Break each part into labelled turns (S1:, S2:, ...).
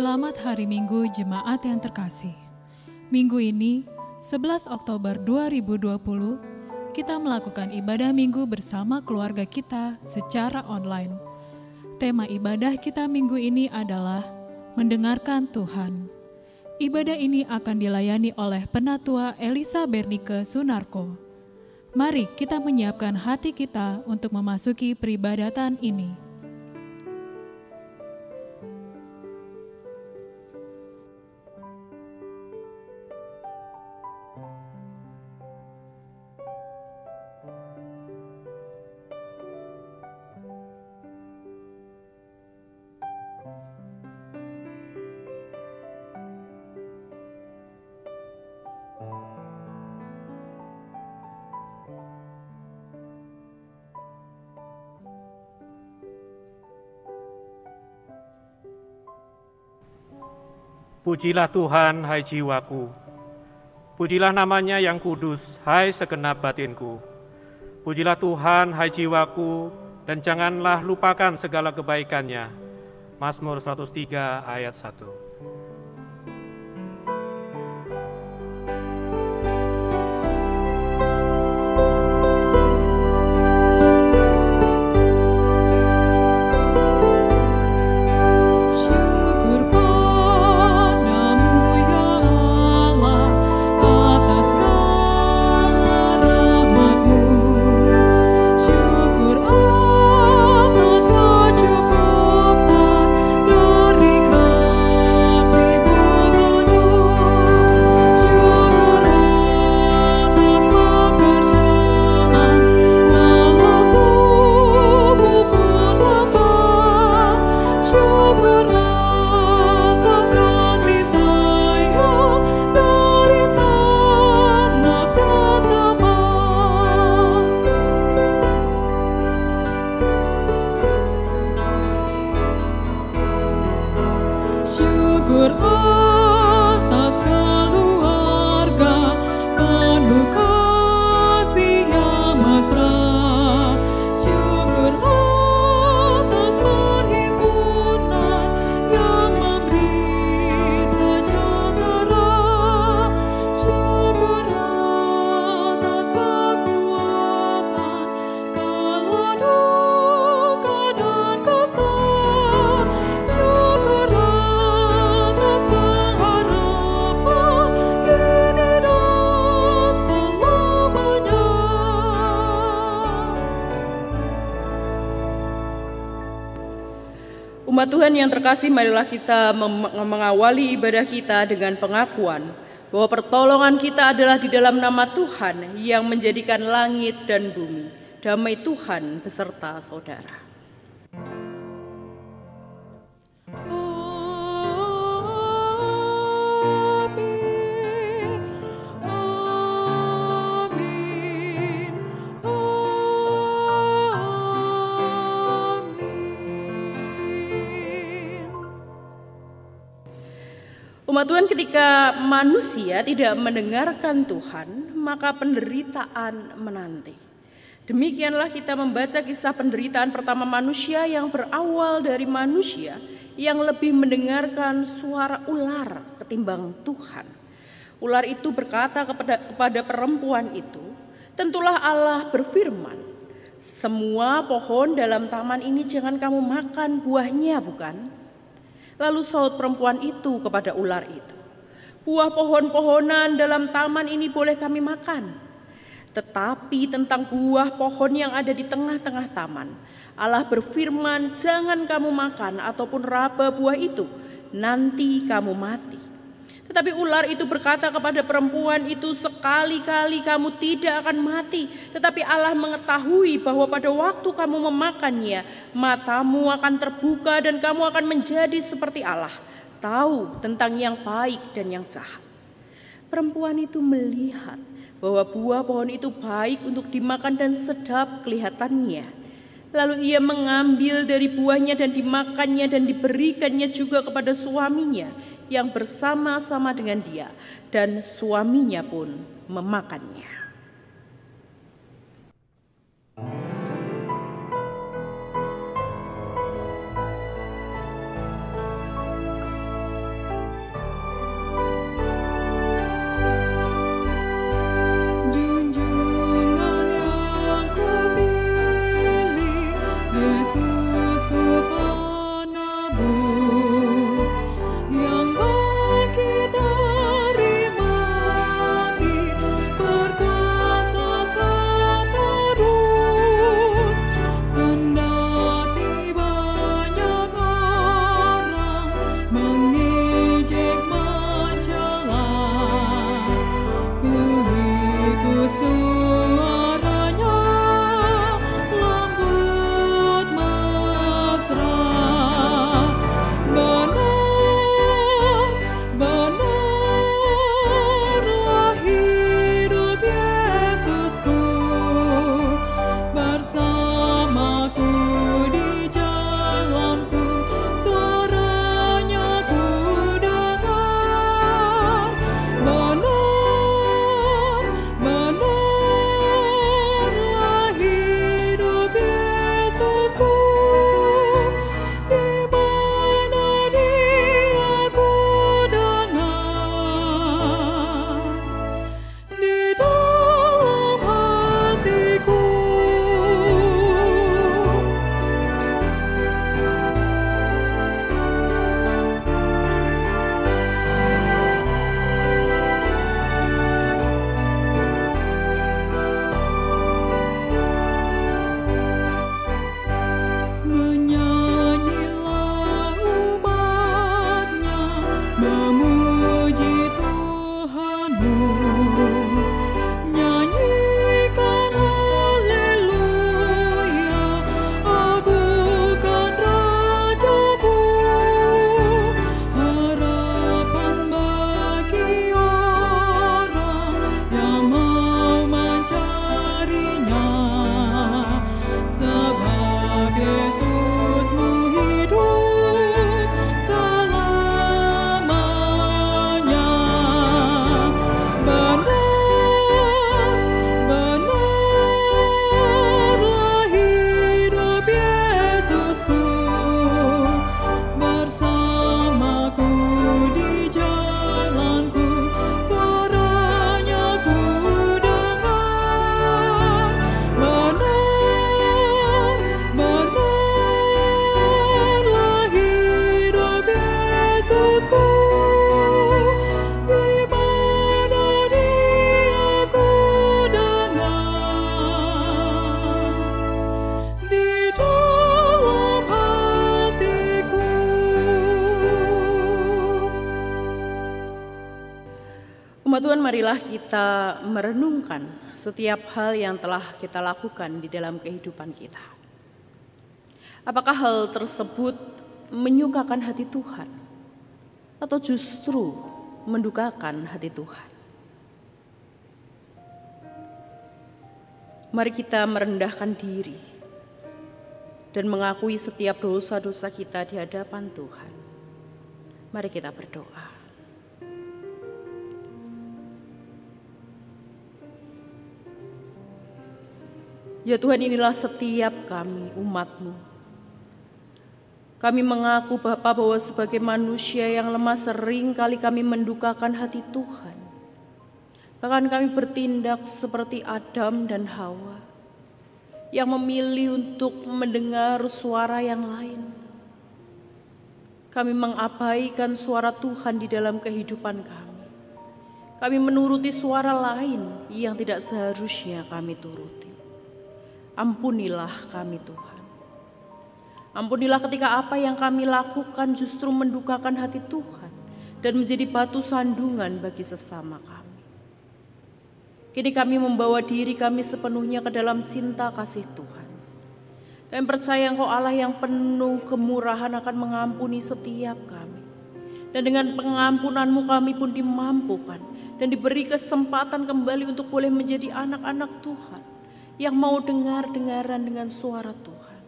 S1: Selamat Hari Minggu Jemaat yang terkasih. Minggu ini, 11 Oktober 2020, kita melakukan ibadah minggu bersama keluarga kita secara online. Tema ibadah kita minggu ini adalah mendengarkan Tuhan. Ibadah ini akan dilayani oleh Penatua Elisa Bernike Sunarko. Mari kita menyiapkan hati kita untuk memasuki peribadatan ini.
S2: Pujilah Tuhan, hai jiwaku. Pujilah namanya yang kudus, hai segenap batinku. Pujilah Tuhan, hai jiwaku, dan janganlah lupakan segala kebaikannya. Mazmur 103 ayat 1.
S3: Umat Tuhan yang terkasih, marilah kita mengawali ibadah kita dengan pengakuan bahwa pertolongan kita adalah di dalam nama Tuhan yang menjadikan langit dan bumi. Damai Tuhan beserta saudara. Umat Tuhan, ketika manusia tidak mendengarkan Tuhan, maka penderitaan menanti. Demikianlah kita membaca kisah penderitaan pertama manusia yang berawal dari manusia yang lebih mendengarkan suara ular ketimbang Tuhan. Ular itu berkata kepada perempuan itu, "Tentulah Allah berfirman, semua pohon dalam taman ini jangan kamu makan buahnya, bukan?" Lalu saut perempuan itu kepada ular itu, "Buah pohon-pohonan dalam taman ini boleh kami makan. Tetapi tentang buah pohon yang ada di tengah-tengah taman, Allah berfirman, jangan kamu makan ataupun raba buah itu, nanti kamu mati." Tetapi ular itu berkata kepada perempuan itu, "Sekali-kali kamu tidak akan mati. Tetapi Allah mengetahui bahwa pada waktu kamu memakannya, matamu akan terbuka dan kamu akan menjadi seperti Allah, tahu tentang yang baik dan yang jahat." Perempuan itu melihat bahwa buah pohon itu baik untuk dimakan dan sedap kelihatannya. Lalu ia mengambil dari buahnya dan dimakannya dan diberikannya juga kepada suaminya yang bersama-sama dengan dia, dan suaminya pun memakannya.
S1: memuji Tuhan-Mu. Nyanyikan haleluya, agungkan Raja-Mu. Harapan bagi orang yang mau mencarinya, sebab Yesus-Mu hidup selamanya. Benar-benarlah hidup Yesusku, bersamaku di jalanku, suaranya ku dengar. Benar-benarlah hidup Yesusku, di mana Dia ku dengar, di dalam hatiku.
S3: Umat Tuhan, marilah kita merenungkan setiap hal yang telah kita lakukan di dalam kehidupan kita. Apakah hal tersebut menyukakan hati Tuhan atau justru mendukakan hati Tuhan? Mari kita merendahkan diri dan mengakui setiap dosa-dosa kita di hadapan Tuhan. Mari kita berdoa. Ya Tuhan, inilah setiap kami, umat-Mu. Kami mengaku Bapa bahwa sebagai manusia yang lemah sering kali kami mendukakan hati Tuhan. Bahkan kami bertindak seperti Adam dan Hawa yang memilih untuk mendengar suara yang lain. Kami mengabaikan suara Tuhan di dalam kehidupan kami. Kami menuruti suara lain yang tidak seharusnya kami turuti. Ampunilah kami Tuhan. Ampunilah ketika apa yang kami lakukan justru mendukakan hati Tuhan dan menjadi batu sandungan bagi sesama kami. Kini kami membawa diri kami sepenuhnya ke dalam cinta kasih Tuhan. Kami percaya Engkau Allah yang penuh kemurahan akan mengampuni setiap kami. Dan dengan pengampunan-Mu kami pun dimampukan dan diberi kesempatan kembali untuk boleh menjadi anak-anak Tuhan yang mau dengar-dengaran dengan suara Tuhan.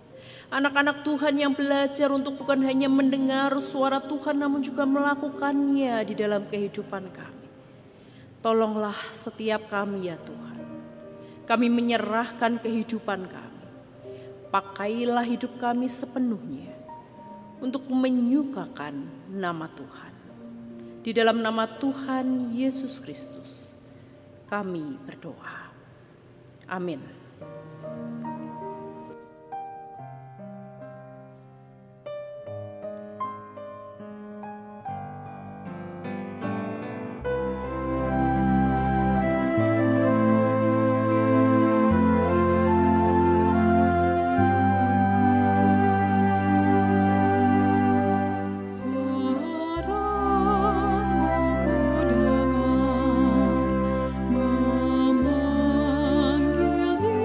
S3: Anak-anak Tuhan yang belajar untuk bukan hanya mendengar suara Tuhan namun juga melakukannya di dalam kehidupan kami. Tolonglah setiap kami ya Tuhan. Kami menyerahkan kehidupan kami. Pakailah hidup kami sepenuhnya untuk menyukakan nama Tuhan. Di dalam nama Tuhan Yesus Kristus kami berdoa. Amin.
S1: Memanggil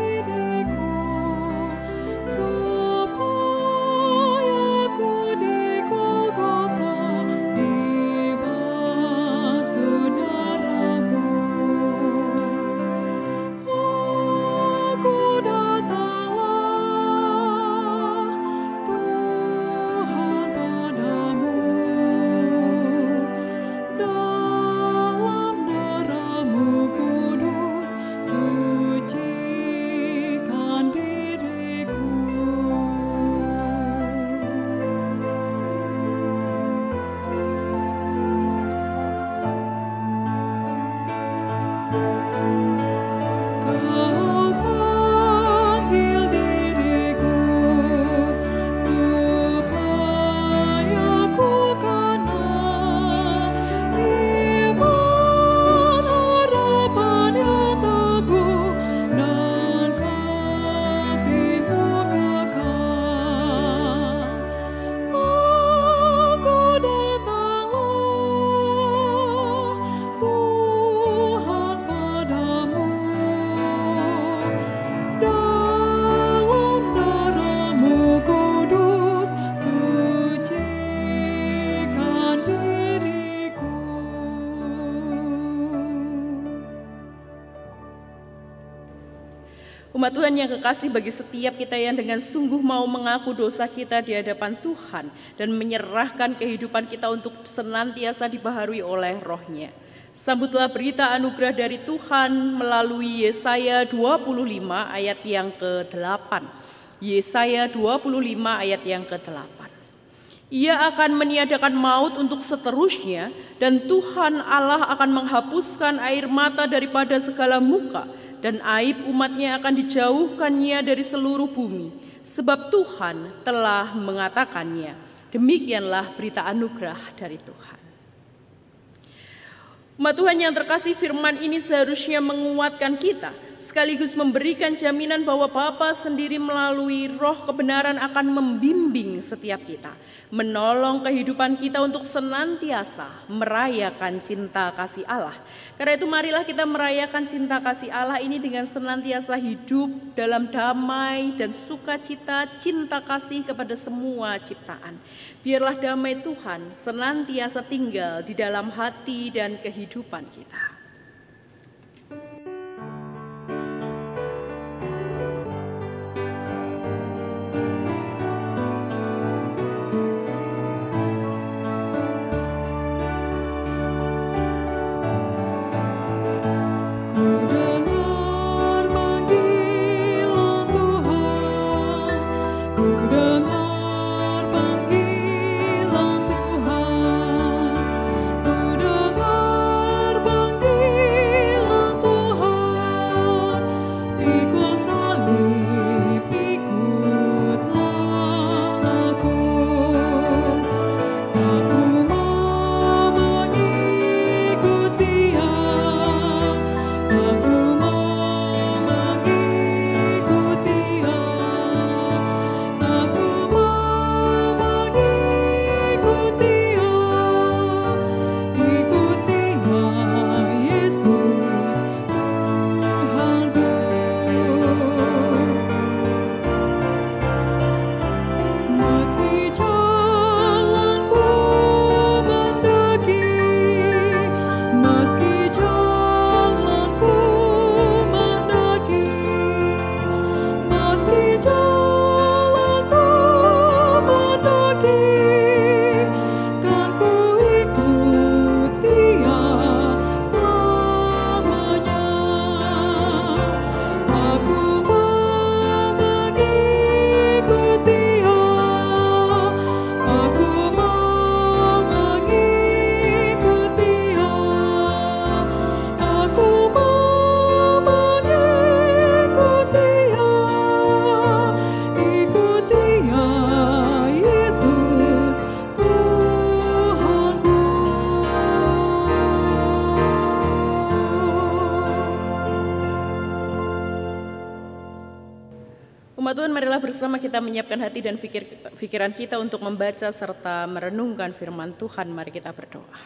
S3: Umat Tuhan yang kekasih, bagi setiap kita yang dengan sungguh mau mengaku dosa kita di hadapan Tuhan dan menyerahkan kehidupan kita untuk senantiasa dibaharui oleh Roh-Nya, sambutlah berita anugerah dari Tuhan melalui Yesaya 25 ayat yang ke-8. Yesaya 25 ayat yang ke-8. Ia akan meniadakan maut untuk seterusnya, dan Tuhan Allah akan menghapuskan air mata daripada segala muka, dan aib umatnya akan dijauhkannya dari seluruh bumi, sebab Tuhan telah mengatakannya. Demikianlah berita anugerah dari Tuhan. Umat Tuhan yang terkasih, firman ini seharusnya menguatkan kita, sekaligus memberikan jaminan bahwa Bapa sendiri melalui Roh kebenaran akan membimbing setiap kita, menolong kehidupan kita untuk senantiasa merayakan cinta kasih Allah. Karena itu marilah kita merayakan cinta kasih Allah ini dengan senantiasa hidup dalam damai dan sukacita cinta kasih kepada semua ciptaan. Biarlah damai Tuhan senantiasa tinggal di dalam hati dan kehidupan kita. Umat Tuhan, marilah bersama kita menyiapkan hati dan pikiran kita untuk membaca serta merenungkan firman Tuhan. Mari kita berdoa.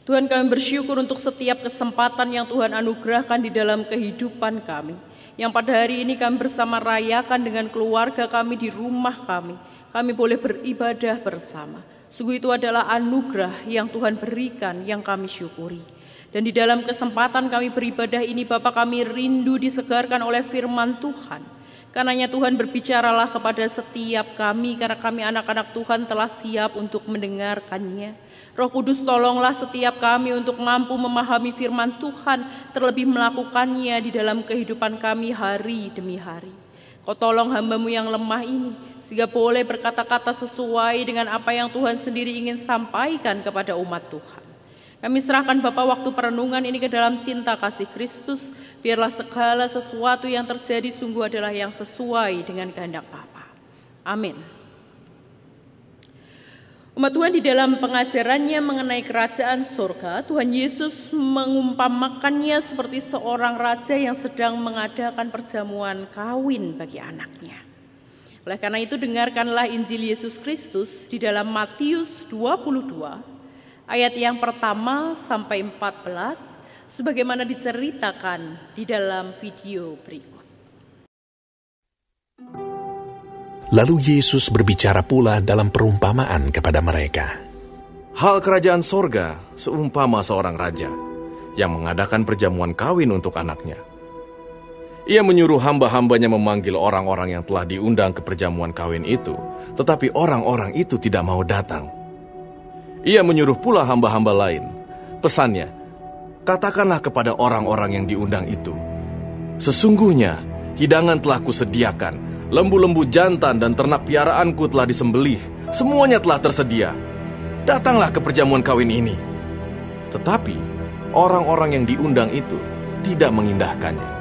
S3: Tuhan, kami bersyukur untuk setiap kesempatan yang Tuhan anugerahkan di dalam kehidupan kami, yang pada hari ini kami bersama rayakan dengan keluarga kami di rumah kami. Kami boleh beribadah bersama. Sungguh itu adalah anugerah yang Tuhan berikan, yang kami syukuri. Dan di dalam kesempatan kami beribadah ini, Bapa, kami rindu disegarkan oleh firman Tuhan. Karenanya Tuhan, berbicaralah kepada setiap kami, karena kami anak-anak Tuhan telah siap untuk mendengarkannya. Roh Kudus, tolonglah setiap kami untuk mampu memahami firman Tuhan, terlebih melakukannya di dalam kehidupan kami hari demi hari. Kau tolong hamba-Mu yang lemah ini, sehingga boleh berkata-kata sesuai dengan apa yang Tuhan sendiri ingin sampaikan kepada umat Tuhan. Kami serahkan Bapa waktu perenungan ini ke dalam cinta kasih Kristus. Biarlah segala sesuatu yang terjadi sungguh adalah yang sesuai dengan kehendak Bapa. Amin. Umat Tuhan, di dalam pengajarannya mengenai kerajaan surga, Tuhan Yesus mengumpamakannya seperti seorang raja yang sedang mengadakan perjamuan kawin bagi anaknya. Oleh karena itu, dengarkanlah Injil Yesus Kristus di dalam Matius 22 ayat yang pertama sampai 14, sebagaimana diceritakan di dalam video berikut.
S4: Lalu Yesus berbicara pula dalam perumpamaan kepada mereka.
S5: Hal kerajaan sorga seumpama seorang raja yang mengadakan perjamuan kawin untuk anaknya. Ia menyuruh hamba-hambanya memanggil orang-orang yang telah diundang ke perjamuan kawin itu, tetapi orang-orang itu tidak mau datang. Ia menyuruh pula hamba-hamba lain. Pesannya, katakanlah kepada orang-orang yang diundang itu, sesungguhnya hidangan telah kusediakan, lembu-lembu jantan dan ternak piaraanku telah disembelih, semuanya telah tersedia. Datanglah ke perjamuan kawin ini. Tetapi orang-orang yang diundang itu tidak mengindahkannya.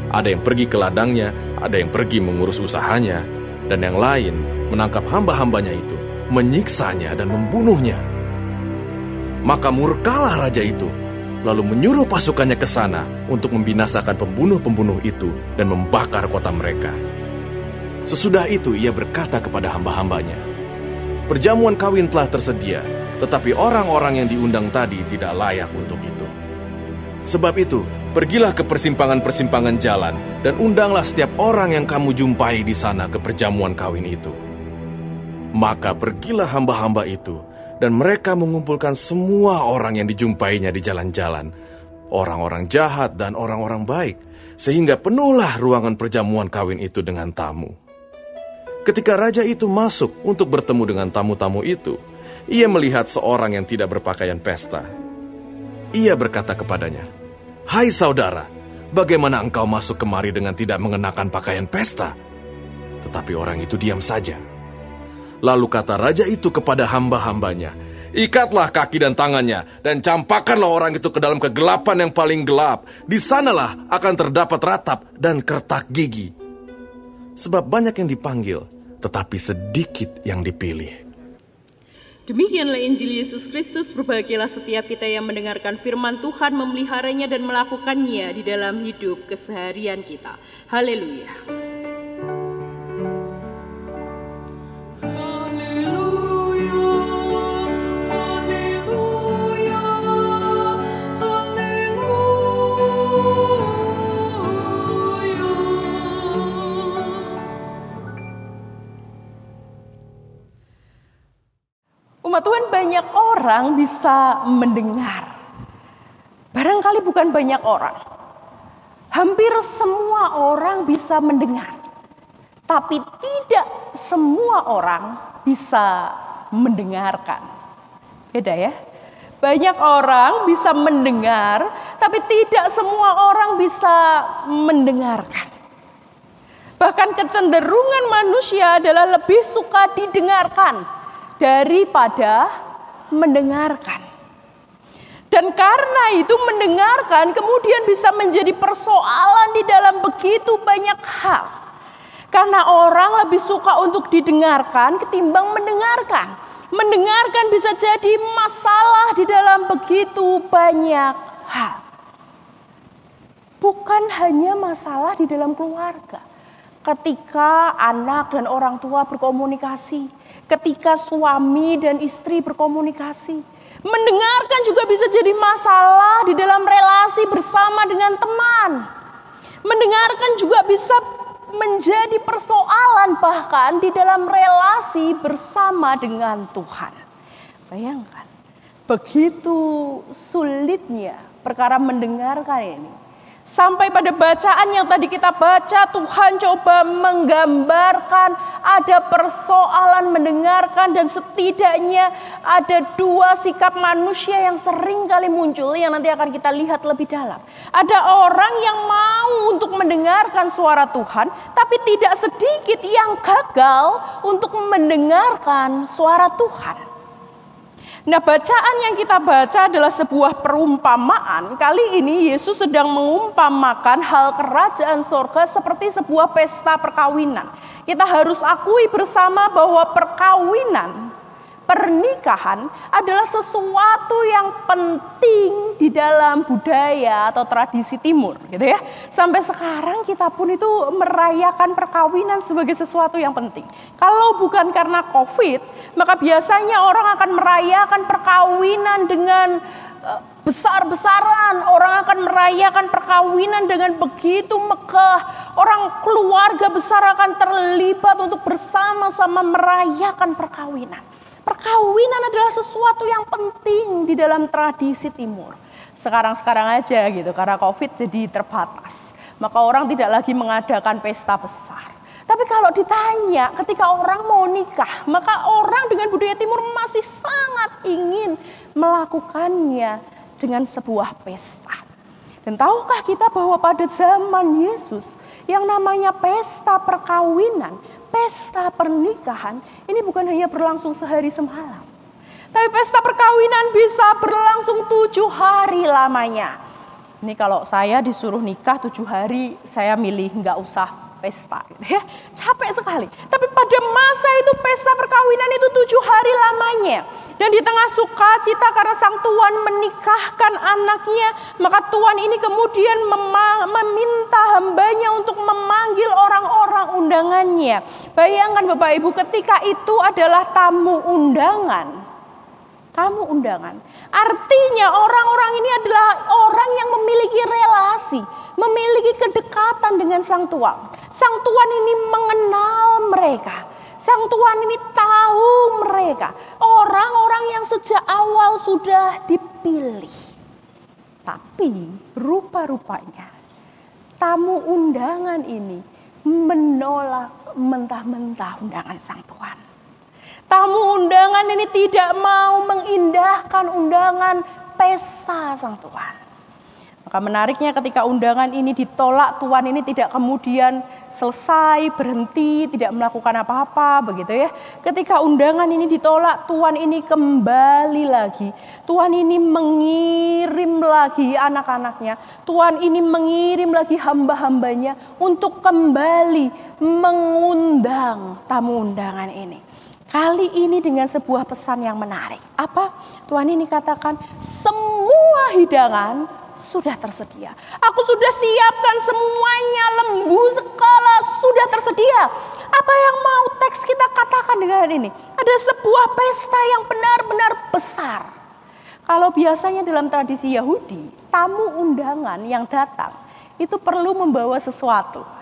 S5: Ada yang pergi ke ladangnya, ada yang pergi mengurus usahanya, dan yang lain menangkap hamba-hambanya itu, menyiksanya dan membunuhnya. Maka murkalah raja itu, lalu menyuruh pasukannya ke sana untuk membinasakan pembunuh-pembunuh itu dan membakar kota mereka. Sesudah itu ia berkata kepada hamba-hambanya, perjamuan kawin telah tersedia, tetapi orang-orang yang diundang tadi tidak layak untuk itu. Sebab itu, pergilah ke persimpangan-persimpangan jalan dan undanglah setiap orang yang kamu jumpai di sana ke perjamuan kawin itu. Maka pergilah hamba-hamba itu, dan mereka mengumpulkan semua orang yang dijumpainya di jalan-jalan, orang-orang jahat dan orang-orang baik, sehingga penuhlah ruangan perjamuan kawin itu dengan tamu. Ketika raja itu masuk untuk bertemu dengan tamu-tamu itu, ia melihat seorang yang tidak berpakaian pesta. Ia berkata kepadanya, "Hai saudara, bagaimana engkau masuk kemari dengan tidak mengenakan pakaian pesta?" Tetapi orang itu diam saja. Lalu kata raja itu kepada hamba-hambanya, "Ikatlah kaki dan tangannya, dan campakkanlah orang itu ke dalam kegelapan yang paling gelap. Di sanalah akan terdapat ratap dan kertak gigi. Sebab banyak yang dipanggil, tetapi sedikit yang dipilih."
S3: Demikianlah Injil Yesus Kristus. Berbahagialah setiap kita yang mendengarkan firman Tuhan, memeliharanya dan melakukannya di dalam hidup keseharian kita. Haleluya. Umat Tuhan, banyak orang bisa mendengar. Barangkali bukan banyak orang. Hampir semua orang bisa mendengar. Tapi tidak semua orang bisa mendengarkan. Beda ya? Banyak orang bisa mendengar, tapi tidak semua orang bisa mendengarkan. Bahkan kecenderungan manusia adalah lebih suka didengarkan daripada mendengarkan. Dan karena itu mendengarkan kemudian bisa menjadi persoalan di dalam begitu banyak hal. Karena orang lebih suka untuk didengarkan ketimbang mendengarkan. Mendengarkan bisa jadi masalah di dalam begitu banyak hal. Bukan hanya masalah di dalam keluarga. Ketika anak dan orang tua berkomunikasi, ketika suami dan istri berkomunikasi, mendengarkan juga bisa jadi masalah di dalam relasi bersama dengan teman. Mendengarkan juga bisa menjadi persoalan bahkan di dalam relasi bersama dengan Tuhan. Bayangkan, begitu sulitnya perkara mendengarkan ini. Sampai pada bacaan yang tadi kita baca, Tuhan coba menggambarkan ada persoalan mendengarkan, dan setidaknya ada dua sikap manusia yang sering kali muncul yang nanti akan kita lihat lebih dalam. Ada orang yang mau untuk mendengarkan suara Tuhan, tapi tidak sedikit yang gagal untuk mendengarkan suara Tuhan. Nah, bacaan yang kita baca adalah sebuah perumpamaan. Kali ini Yesus sedang mengumpamakan hal kerajaan sorga seperti sebuah pesta perkawinan. Kita harus akui bersama bahwa pernikahan adalah sesuatu yang penting di dalam budaya atau tradisi timur, gitu ya. Sampai sekarang kita pun itu merayakan perkawinan sebagai sesuatu yang penting. Kalau bukan karena Covid, maka biasanya orang akan merayakan perkawinan dengan besar-besaran. Orang akan merayakan perkawinan dengan begitu megah. Orang keluarga besar akan terlibat untuk bersama-sama merayakan perkawinan. Perkawinan adalah sesuatu yang penting di dalam tradisi timur. Sekarang aja gitu, karena Covid jadi terbatas. maka orang tidak lagi mengadakan pesta besar. Tapi kalau ditanya ketika orang mau nikah, maka orang dengan budaya timur masih sangat ingin melakukannya dengan sebuah pesta. Dan tahukah kita bahwa pada zaman Yesus yang namanya pesta perkawinan, pesta pernikahan, ini bukan hanya berlangsung sehari semalam. Tapi pesta perkawinan bisa berlangsung 7 hari lamanya. Ini kalau saya disuruh nikah 7 hari, saya milih nggak usah pesta. Gitu ya. Capek sekali. Tapi pada masa itu pesta perkawinan itu 7 hari lamanya. Dan di tengah sukacita karena sang tuan menikahkan anaknya, maka tuan ini kemudian meminta hambanya untuk memanggil orang-orang undangannya. Bayangkan Bapak Ibu, ketika itu adalah tamu undangan. Tamu undangan. Artinya orang-orang ini adalah orang yang memiliki relasi, memiliki kedekatan dengan sang tuan. Sang tuan ini mengenal mereka. Sang tuan ini tahu mereka. Orang-orang yang sejak awal sudah dipilih. Tapi rupa-rupanya tamu undangan ini menolak mentah-mentah undangan sang tuan. Tamu undangan ini tidak mau mengindahkan undangan pesta sang tuan. Maka menariknya ketika undangan ini ditolak, tuan ini tidak kemudian selesai, berhenti, tidak melakukan apa-apa begitu ya. Ketika undangan ini ditolak, tuan ini kembali lagi. Tuan ini mengirim lagi anak-anaknya. Tuan ini mengirim lagi hamba-hambanya untuk kembali mengundang tamu undangan ini. Kali ini dengan sebuah pesan yang menarik. Apa? Tuhan ini katakan, semua hidangan sudah tersedia. Aku sudah siapkan semuanya, lembu segala sudah tersedia. Apa yang mau teks kita katakan dengan ini? Ada sebuah pesta yang benar-benar besar. Kalau biasanya dalam tradisi Yahudi, tamu undangan yang datang itu perlu membawa sesuatu.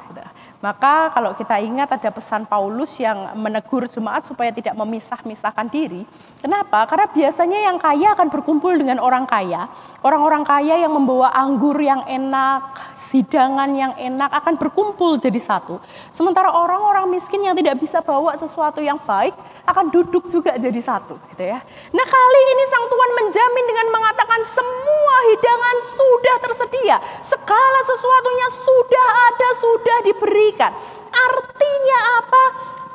S3: Maka kalau kita ingat ada pesan Paulus yang menegur jemaat supaya tidak memisah-misahkan diri. Kenapa? Karena biasanya yang kaya akan berkumpul dengan orang kaya. Orang-orang kaya yang membawa anggur yang enak, hidangan yang enak akan berkumpul jadi satu. Sementara orang-orang miskin yang tidak bisa bawa sesuatu yang baik akan duduk juga jadi satu. Gitu ya. Nah kali ini sang tuan menjamin dengan mengatakan semua hidangan sudah tersedia. Segala sesuatunya sudah ada, sudah diberikan. Artinya apa?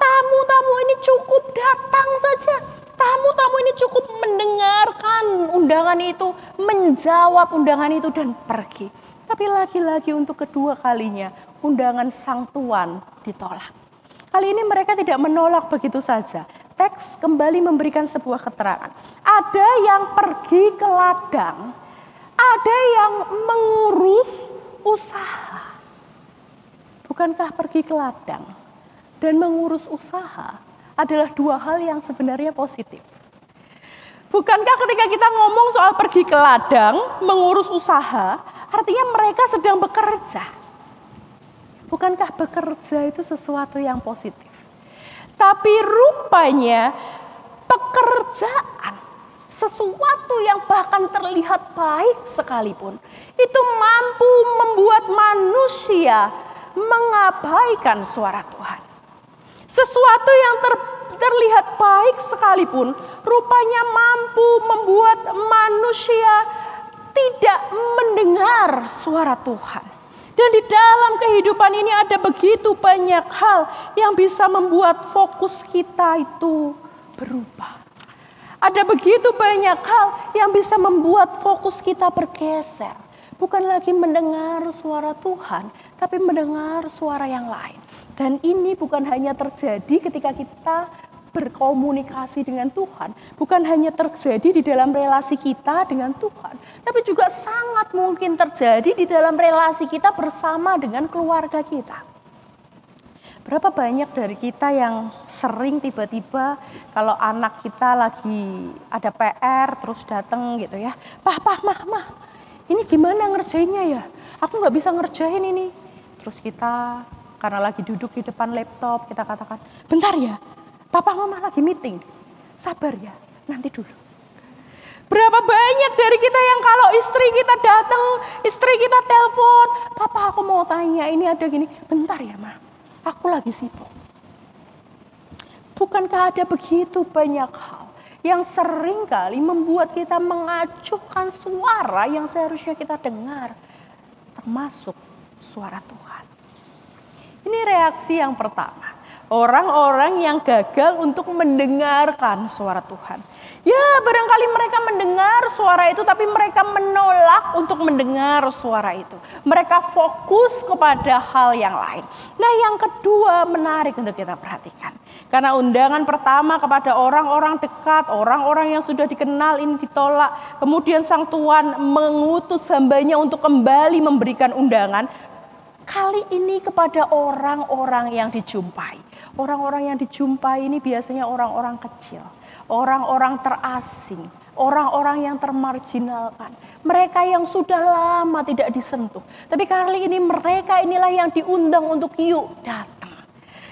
S3: Tamu-tamu ini cukup datang saja. Tamu-tamu ini cukup mendengarkan undangan itu, menjawab undangan itu dan pergi. Tapi lagi-lagi untuk kedua kalinya undangan sang tuan ditolak. Kali ini mereka tidak menolak begitu saja. Teks kembali memberikan sebuah keterangan. Ada yang pergi ke ladang, ada yang mengurus usaha. Bukankah pergi ke ladang dan mengurus usaha adalah dua hal yang sebenarnya positif? Bukankah ketika kita ngomong soal pergi ke ladang, mengurus usaha, artinya mereka sedang bekerja. Bukankah bekerja itu sesuatu yang positif? Tapi rupanya pekerjaan, sesuatu yang bahkan terlihat baik sekalipun, itu mampu membuat manusia mengabaikan suara Tuhan. Sesuatu yang terlihat baik sekalipun rupanya mampu membuat manusia tidak mendengar suara Tuhan. Dan di dalam kehidupan ini ada begitu banyak hal yang bisa membuat fokus kita itu berubah. Ada begitu banyak hal yang bisa membuat fokus kita bergeser. Bukan lagi mendengar suara Tuhan, tapi mendengar suara yang lain. Dan ini bukan hanya terjadi ketika kita berkomunikasi dengan Tuhan. Bukan hanya terjadi di dalam relasi kita dengan Tuhan. Tapi juga sangat mungkin terjadi di dalam relasi kita bersama dengan keluarga kita. Berapa banyak dari kita yang sering tiba-tiba kalau anak kita lagi ada PR terus datang gitu ya. Pah, mah. Ini gimana ngerjainnya ya? Aku nggak bisa ngerjain ini. Terus kita karena lagi duduk di depan laptop, kita katakan, bentar ya, papa mama lagi meeting. Sabar ya, nanti dulu. Berapa banyak dari kita yang kalau istri kita datang, istri kita telepon, "Papa, aku mau tanya, ini ada gini." "Bentar ya, Ma, aku lagi sibuk." Bukankah ada begitu banyak hal yang sering kali membuat kita mengacuhkan suara yang seharusnya kita dengar, termasuk suara Tuhan. Ini reaksi yang pertama. Orang-orang yang gagal untuk mendengarkan suara Tuhan. Ya, barangkali mereka mendengar suara itu, tapi mereka menolak untuk mendengar suara itu. Mereka fokus kepada hal yang lain. Nah, yang kedua menarik untuk kita perhatikan. Karena undangan pertama kepada orang-orang dekat, orang-orang yang sudah dikenal ini ditolak. Kemudian sang Tuhan mengutus hambanya untuk kembali memberikan undangan. Kali ini kepada orang-orang yang dijumpai. Orang-orang yang dijumpai ini biasanya orang-orang kecil, orang-orang terasing, orang-orang yang termarginalkan. Mereka yang sudah lama tidak disentuh. Tapi kali ini mereka inilah yang diundang untuk yuk datang.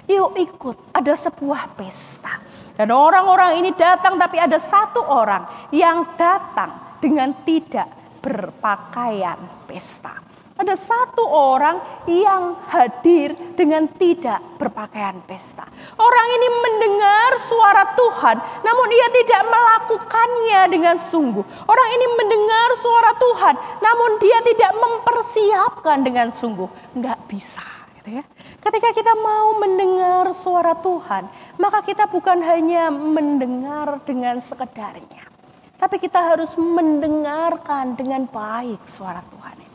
S3: Yuk ikut, ada sebuah pesta. Dan orang-orang ini datang, tapi ada satu orang yang datang dengan tidak berpakaian pesta. Ada satu orang yang hadir dengan tidak berpakaian pesta. Orang ini mendengar suara Tuhan, namun ia tidak melakukannya dengan sungguh. Orang ini mendengar suara Tuhan, namun dia tidak mempersiapkan dengan sungguh. Enggak bisa. Gitu ya. Ketika kita mau mendengar suara Tuhan, maka kita bukan hanya mendengar dengan sekedarnya, tapi kita harus mendengarkan dengan baik suara Tuhan.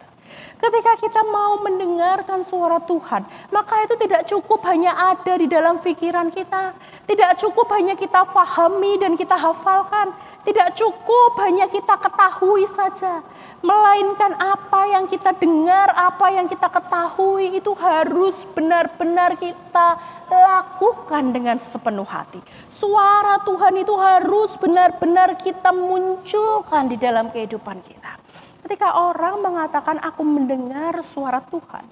S3: Ketika kita mau mendengarkan suara Tuhan, maka itu tidak cukup hanya ada di dalam pikiran kita. Tidak cukup hanya kita fahami dan kita hafalkan. Tidak cukup hanya kita ketahui saja. Melainkan apa yang kita dengar, apa yang kita ketahui itu harus benar-benar kita lakukan dengan sepenuh hati. Suara Tuhan itu harus benar-benar kita munculkan di dalam kehidupan kita. Ketika orang mengatakan aku mendengar suara Tuhan,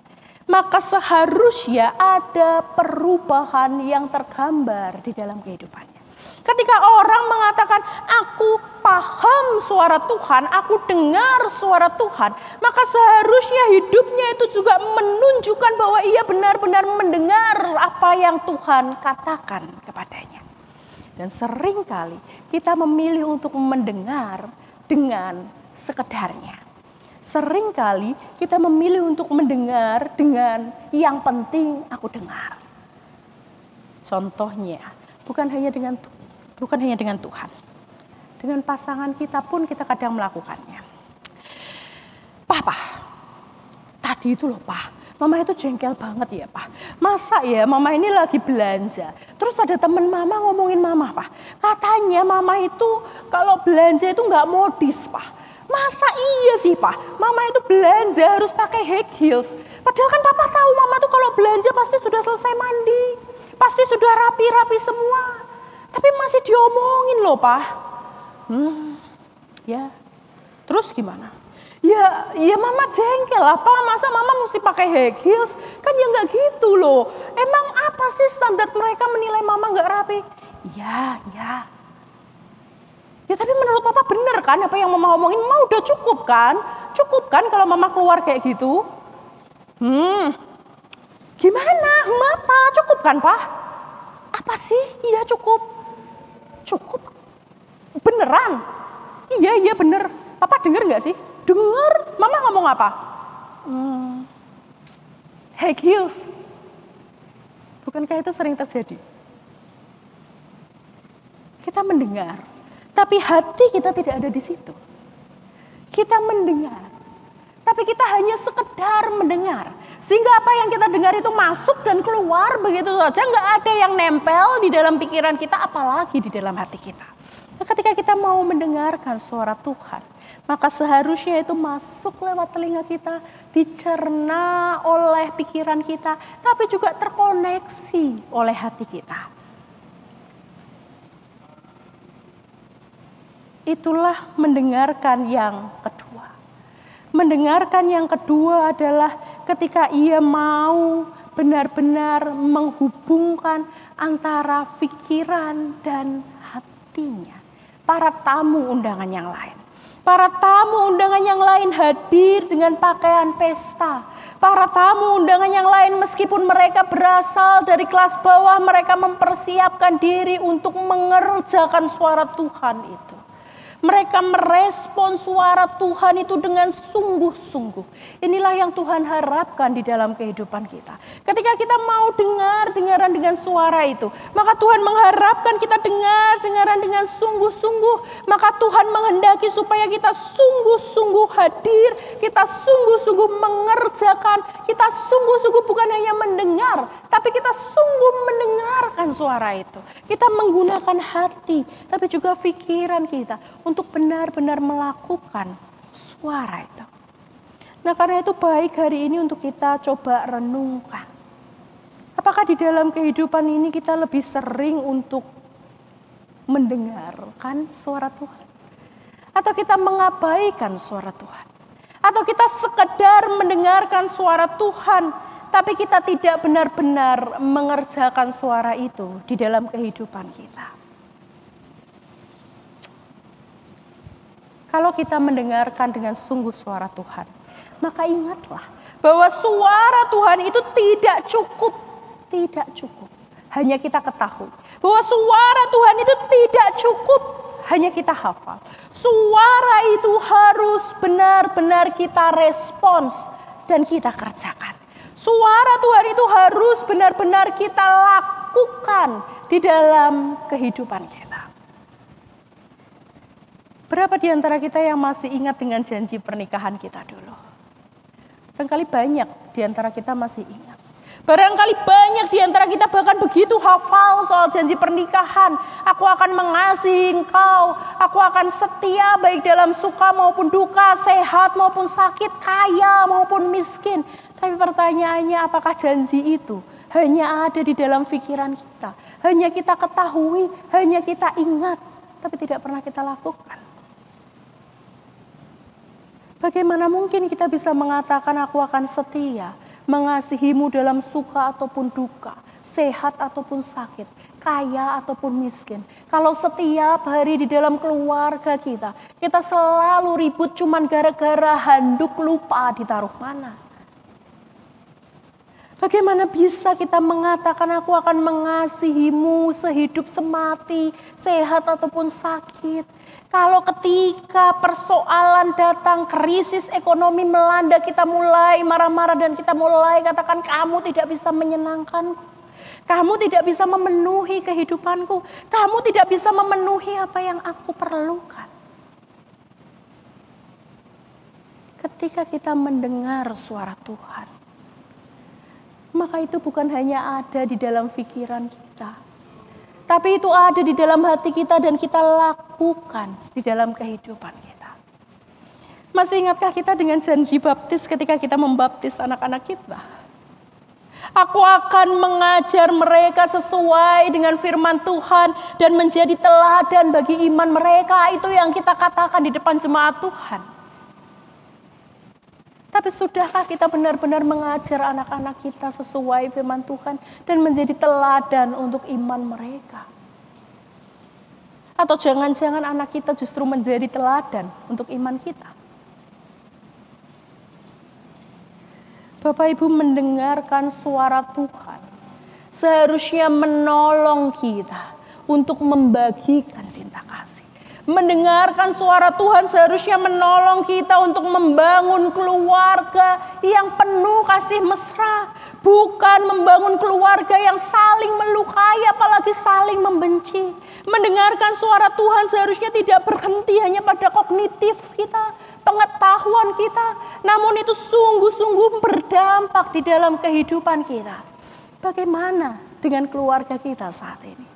S3: maka seharusnya ada perubahan yang tergambar di dalam kehidupannya. Ketika orang mengatakan aku paham suara Tuhan, aku dengar suara Tuhan, maka seharusnya hidupnya itu juga menunjukkan bahwa ia benar-benar mendengar apa yang Tuhan katakan kepadanya. Dan seringkali kita memilih untuk mendengar dengan sekedarnya. Seringkali kita memilih untuk mendengar dengan yang penting aku dengar. Contohnya, bukan hanya dengan Tuhan. Dengan pasangan kita pun kita kadang melakukannya. Papa, tadi itu loh Pak, Mama itu jengkel banget ya Pak. Masa ya Mama ini lagi belanja, terus ada temen Mama ngomongin Mama Pak. Katanya Mama itu kalau belanja itu gak modis Pak. Masa iya sih Pak, Mama itu belanja harus pakai high heels. Padahal kan Papa tahu Mama tuh kalau belanja pasti sudah selesai mandi. Pasti sudah rapi-rapi semua. Tapi masih diomongin loh Pak. Ya, terus gimana? Ya Mama jengkel lah Pak, masa Mama mesti pakai high heels? Kan ya gak gitu loh. Emang apa sih standar mereka menilai Mama gak rapi? Ya. Ya tapi menurut Papa bener kan apa yang Mama omongin? Mama udah cukup kan? Cukup kan kalau Mama keluar kayak gitu? Gimana? Apa? Cukup kan Pak? Apa sih? Iya cukup. Cukup? Beneran? Iya bener. Papa denger gak sih? Denger. Mama ngomong apa? High heels. Bukankah itu sering terjadi? Kita mendengar. Tapi hati kita tidak ada di situ. Kita mendengar. Tapi kita hanya sekedar mendengar. Sehingga apa yang kita dengar itu masuk dan keluar begitu saja. Nggak ada yang nempel di dalam pikiran kita, apalagi di dalam hati kita. Nah, ketika kita mau mendengarkan suara Tuhan, maka seharusnya itu masuk lewat telinga kita, dicerna oleh pikiran kita, tapi juga terkoneksi oleh hati kita. Itulah mendengarkan yang kedua. Mendengarkan yang kedua adalah ketika ia mau benar-benar menghubungkan antara pikiran dan hatinya. Para tamu undangan yang lain. Para tamu undangan yang lain hadir dengan pakaian pesta. Para tamu undangan yang lain meskipun mereka berasal dari kelas bawah, mereka mempersiapkan diri untuk mengerjakan suara Tuhan itu. Mereka merespon suara Tuhan itu dengan sungguh-sungguh. Inilah yang Tuhan harapkan di dalam kehidupan kita. Ketika kita mau dengaran dengan suara itu, maka Tuhan mengharapkan kita dengaran dengan sungguh-sungguh. Maka Tuhan menghendaki supaya kita sungguh-sungguh hadir, kita sungguh-sungguh mengerjakan, kita sungguh-sungguh bukan hanya mendengar, tapi kita sungguh mendengarkan suara itu. Kita menggunakan hati, tapi juga pikiran kita untuk benar-benar melakukan suara itu. Nah, karena itu baik hari ini untuk kita coba renungkan. Apakah di dalam kehidupan ini kita lebih sering untuk mendengarkan suara Tuhan? Atau kita mengabaikan suara Tuhan? Atau kita sekedar mendengarkan suara Tuhan, tapi kita tidak benar-benar mengerjakan suara itu di dalam kehidupan kita? Kalau kita mendengarkan dengan sungguh suara Tuhan, maka ingatlah bahwa suara Tuhan itu tidak cukup. Tidak cukup. Hanya kita ketahui bahwa suara Tuhan itu tidak cukup. Hanya kita hafal. Suara itu harus benar-benar kita respons dan kita kerjakan. Suara Tuhan itu harus benar-benar kita lakukan di dalam kehidupan kita. Berapa di antara kita yang masih ingat dengan janji pernikahan kita dulu? Barangkali banyak di antara kita masih ingat. Barangkali banyak di antara kita bahkan begitu hafal soal janji pernikahan. Aku akan mengasihi engkau, aku akan setia baik dalam suka maupun duka, sehat maupun sakit, kaya maupun miskin. Tapi pertanyaannya, apakah janji itu hanya ada di dalam pikiran kita? Hanya kita ketahui, hanya kita ingat, tapi tidak pernah kita lakukan. Bagaimana mungkin kita bisa mengatakan aku akan setia, mengasihimu dalam suka ataupun duka, sehat ataupun sakit, kaya ataupun miskin. Kalau setiap hari di dalam keluarga kita selalu ribut cuman gara-gara handuk lupa ditaruh mana. Bagaimana bisa kita mengatakan aku akan mengasihimu sehidup semati, sehat ataupun sakit. Kalau ketika persoalan datang, krisis ekonomi melanda, kita mulai marah-marah dan kita mulai katakan kamu tidak bisa menyenangkanku. Kamu tidak bisa memenuhi kehidupanku. Kamu tidak bisa memenuhi apa yang aku perlukan. Ketika kita mendengar suara Tuhan, maka itu bukan hanya ada di dalam pikiran kita, tapi itu ada di dalam hati kita dan kita lakukan di dalam kehidupan kita. Masih ingatkah kita dengan janji baptis ketika kita membaptis anak-anak kita? Aku akan mengajar mereka sesuai dengan firman Tuhan dan menjadi teladan bagi iman mereka. Itu yang kita katakan di depan jemaat Tuhan. Tapi sudahkah kita benar-benar mengajar anak-anak kita sesuai firman Tuhan dan menjadi teladan untuk iman mereka? Atau jangan-jangan anak kita justru menjadi teladan untuk iman kita? Bapak Ibu, mendengarkan suara Tuhan seharusnya menolong kita untuk membagikan cinta kasih. Mendengarkan suara Tuhan seharusnya menolong kita untuk membangun keluarga yang penuh kasih mesra. Bukan membangun keluarga yang saling melukai apalagi saling membenci. Mendengarkan suara Tuhan seharusnya tidak berhenti hanya pada kognitif kita, pengetahuan kita. Namun itu sungguh-sungguh berdampak di dalam kehidupan kita. Bagaimana dengan keluarga kita saat ini?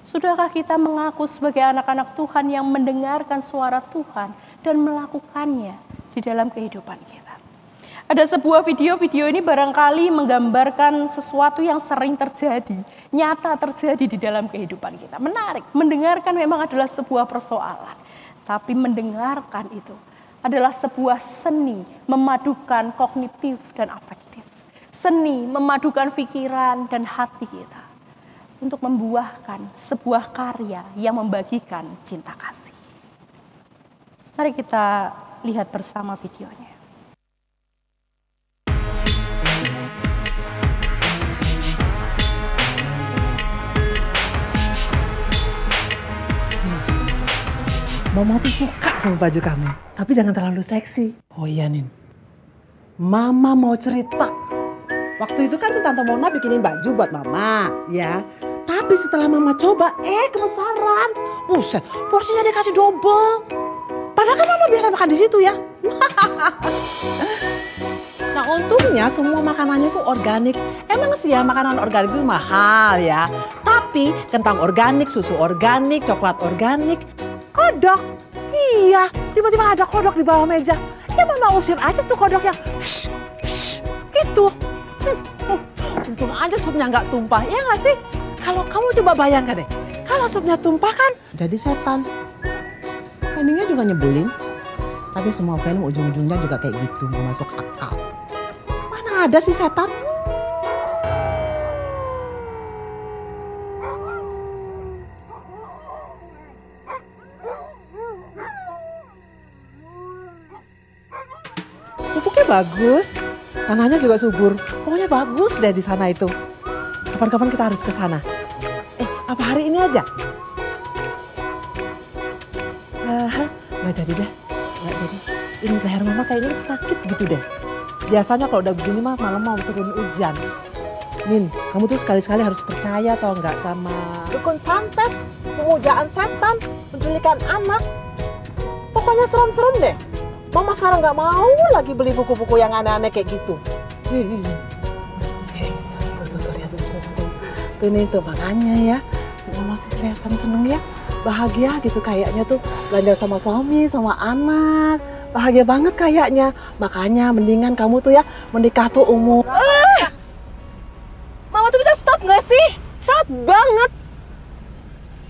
S3: Sudahkah kita mengaku sebagai anak-anak Tuhan yang mendengarkan suara Tuhan dan melakukannya di dalam kehidupan kita? Ada sebuah video ini barangkali menggambarkan sesuatu yang sering terjadi, nyata terjadi di dalam kehidupan kita. Menarik, mendengarkan memang adalah sebuah persoalan, tapi mendengarkan itu adalah sebuah seni memadukan kognitif dan afektif. Seni memadukan pikiran dan hati kita untuk membuahkan sebuah karya yang membagikan cinta kasih. Mari kita lihat bersama videonya.
S6: Mama tuh suka sama baju kamu, tapi jangan terlalu seksi. Oh iya Nin, Mama mau cerita. Waktu itu kan si Tante Mona bikinin baju buat Mama, ya. Tapi setelah Mama coba, kebesaran. Buset, porsinya dia kasih double. Padahal kan Mama biasa makan di situ ya. Nah untungnya semua makanannya itu organik. Emang sih ya makanan organik itu mahal ya. Tapi kentang organik, susu organik, coklat organik. Kodok, iya, tiba-tiba ada kodok di bawah meja. Ya Mama usir aja tuh kodoknya. Gitu. Untung aja supnya nggak tumpah, ya nggak sih? Kalau kamu coba bayangkan deh, kalau supnya tumpah kan jadi setan. Endingnya juga nyebelin. Tapi semua film ujung-ujungnya juga kayak gitu, nggak masuk akal. Mana ada sih setan? Pupuknya bagus, tanahnya juga subur. Pokoknya bagus deh di sana itu. Kapan-kapan kita harus ke sana. Apa hari ini aja? Nggak jadi deh, nggak jadi. Ini leher Mama kayaknya sakit gitu deh. Biasanya kalau udah begini mah malam mau turun hujan. Nin, kamu tuh sekali-sekali harus percaya tau nggak sama dukun santet, pemujaan setan, penculikan anak. Pokoknya serem-serem deh. Mama sekarang nggak mau lagi beli buku-buku yang aneh-aneh kayak gitu. Tuh nih tuh makanya ya, Mama kayak seneng-seneng ya, bahagia gitu kayaknya tuh belanja sama suami, sama anak, bahagia banget kayaknya. Makanya mendingan kamu tuh ya menikah tuh umur.
S7: Mama tuh bisa stop nggak sih? Cerot banget.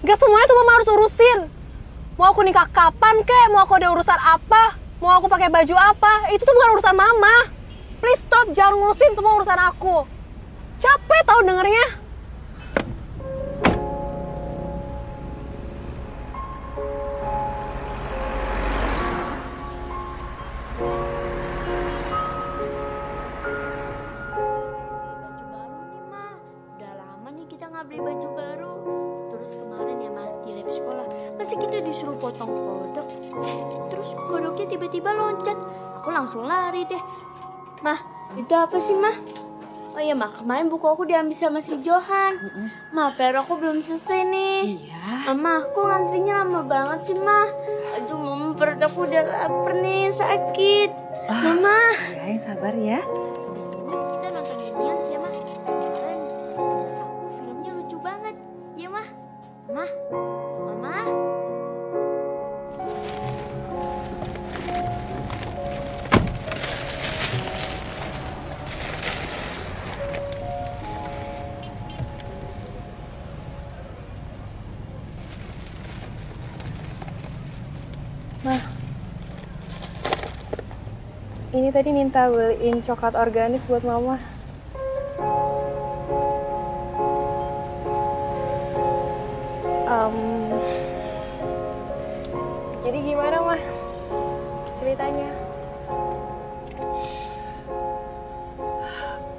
S7: Gak semuanya tuh Mama harus urusin. Mau aku nikah kapan kek, mau aku ada urusan apa, mau aku pakai baju apa, itu tuh bukan urusan Mama. Please stop, jangan ngurusin semua urusan aku. Capek tau dengernya.
S8: Beli baju baru. Terus kemarin ya Mah, di lab sekolah masih kita disuruh potong kodok. Terus kodoknya tiba-tiba loncat. Aku langsung lari deh. Mah, itu apa sih Mah? Oh iya Mah, kemarin buku aku diambil sama si Johan. Mah, PR aku belum selesai nih. Iya. Mah, aku ngantrinya lama banget sih Mah. Aduh Mama, perut aku udah lapar nih, sakit. Mama.
S9: Ya, yang sabar ya.
S8: Di sini kita nonton Minions ya Mah. Kemarin aku filmnya lucu banget. Ya Mah. Mama. Mama.
S7: Nah, ini tadi minta beliin coklat organik buat Mama. Jadi gimana Mah ceritanya?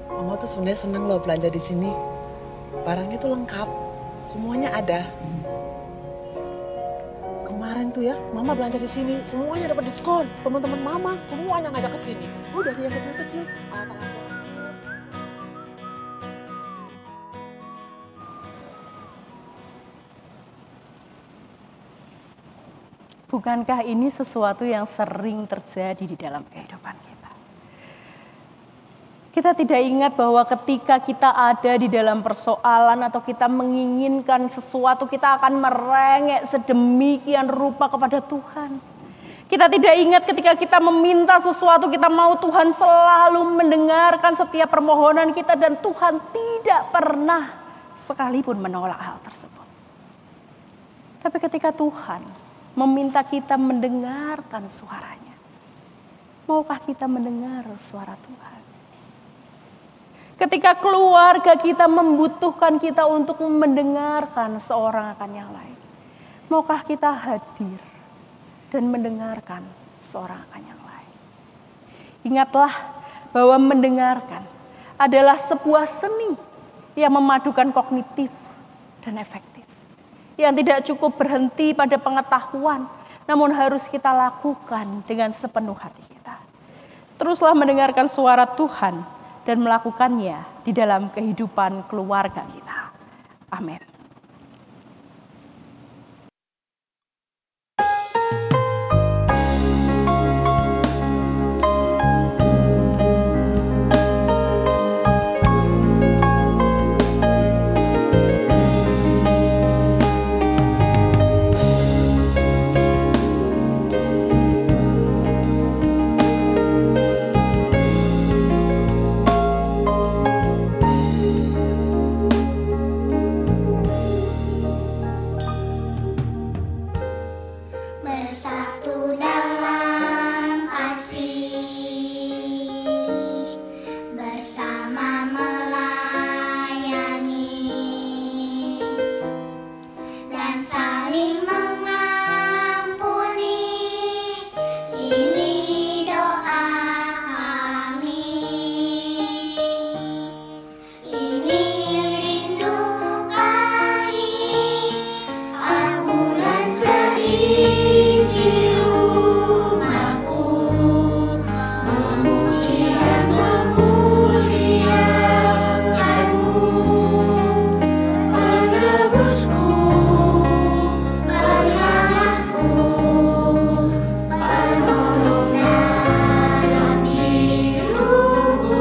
S6: Mama tuh sebenarnya seneng loh belanja di sini. Barangnya tuh lengkap, semuanya ada. Kemarin tuh ya, Mama belanja di sini, semuanya dapat diskon. Teman-teman Mama semuanya ngajak ke sini. Udah yang kecil-kecil, anak-anak.
S3: Bukankah ini sesuatu yang sering terjadi di dalam kehidupan kita? Kita tidak ingat bahwa ketika kita ada di dalam persoalan atau kita menginginkan sesuatu, kita akan merengek sedemikian rupa kepada Tuhan. Kita tidak ingat ketika kita meminta sesuatu, kita mau Tuhan selalu mendengarkan setiap permohonan kita dan Tuhan tidak pernah sekalipun menolak hal tersebut. Tapi ketika Tuhan meminta kita mendengarkan suaranya, maukah kita mendengar suara Tuhan? Ketika keluarga kita membutuhkan kita untuk mendengarkan seorang akan yang lain, maukah kita hadir dan mendengarkan seorang akan yang lain. Ingatlah bahwa mendengarkan adalah sebuah seni yang memadukan kognitif dan efektif. Yang tidak cukup berhenti pada pengetahuan, namun harus kita lakukan dengan sepenuh hati kita. Teruslah mendengarkan suara Tuhan dan melakukannya di dalam kehidupan keluarga kita. Amin.
S9: Bersatu dalam kasih, bersama melayani, dan saling mengampuni. Ini doa kami, ini rindu kami, aku dan seisi rumahku, memuji dan memuliakanmu, penebusku, penyelamatku, penolong dalam hidupku,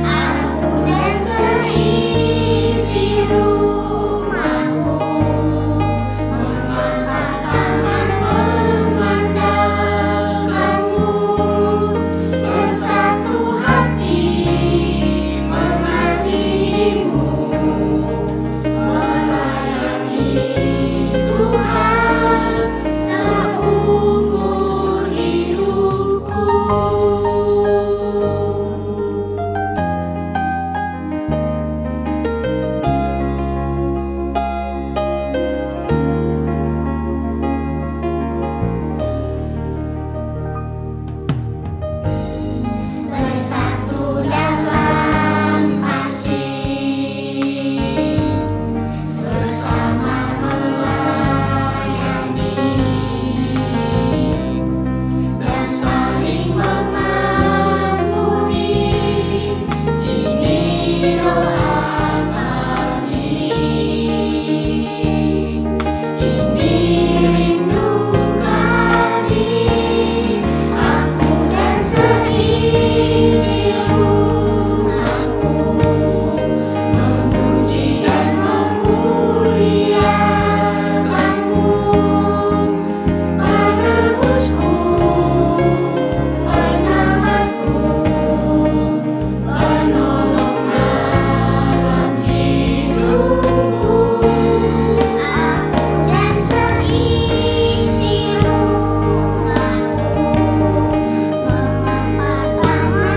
S9: aku dan seisi rumahku, mengangkat tangan mengandalkanmu, bersatu hati mengasihimu, melayani Tuhan seumur hidupku. Bersatu dalam kasih, bersama melayani, dan saling mengampuni. Ini doa kami, ini rindu kami, aku dan seisi rumahku, memuji dan memuliakanmu, penebusku, penyelamatku, penolong dalam hidupku, aku dan seisi rumahku, mengangkat tangan